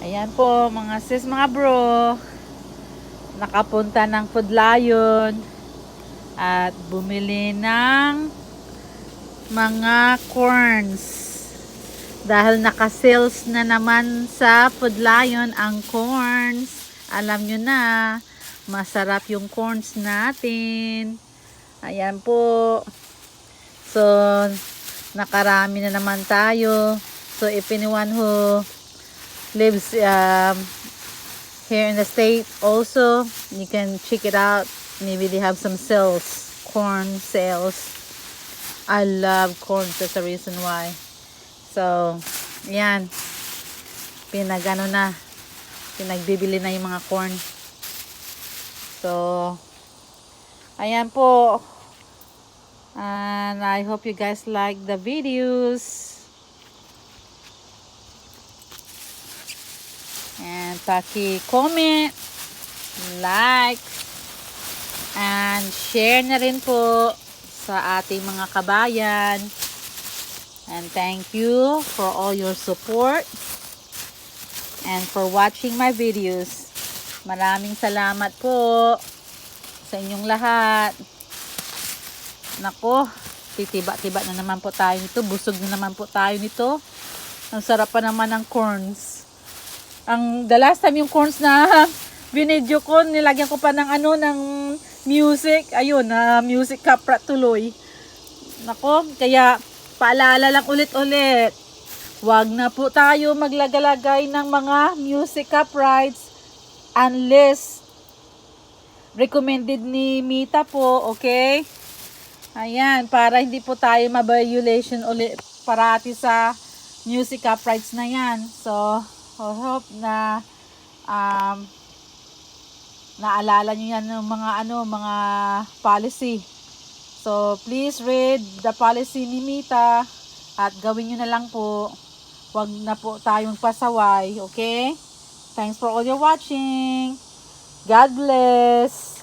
Ayan po mga sis, mga bro, nakapunta ng Food Lion at bumili ng mga corns dahil naka-sales na naman sa Food Lion ang corns. Alam nyo na, masarap yung corns natin. Ayan po. So nakarami na naman tayo. So if anyone who lives here in the state also, you can check it out. Maybe they have some sales, corn sales. I love corn, that's the reason why. So yan, pinagbibili na yung mga corn. So ayan po, and I hope you guys like the videos. And paki-comment, like, and share na rin po sa ating mga kabayan. And thank you for all your support and for watching my videos. Maraming salamat po sa inyong lahat. Nako, titiba-tiba na naman po tayo nito. Busog na naman po tayo nito. Ang sarap pa naman ng corns. The last time yung corns na binidyo ko, nilagyan ko pa ng ng music. Ayun, music kapra tuloy. Nako, kaya paalala lang ulit-ulit. Wag na po tayo maglagalagay ng mga music copyrights unless recommended ni Mita po, okay? Ayan, para hindi po tayo ma-violation ulit parati sa music copyrights na yan. So, I hope na naalala nyo yan ng mga policy. So, please read the policy ni Mita at gawin nyo na lang po. Huwag na po tayong pasaway, okay? Thanks for all your watching. God bless.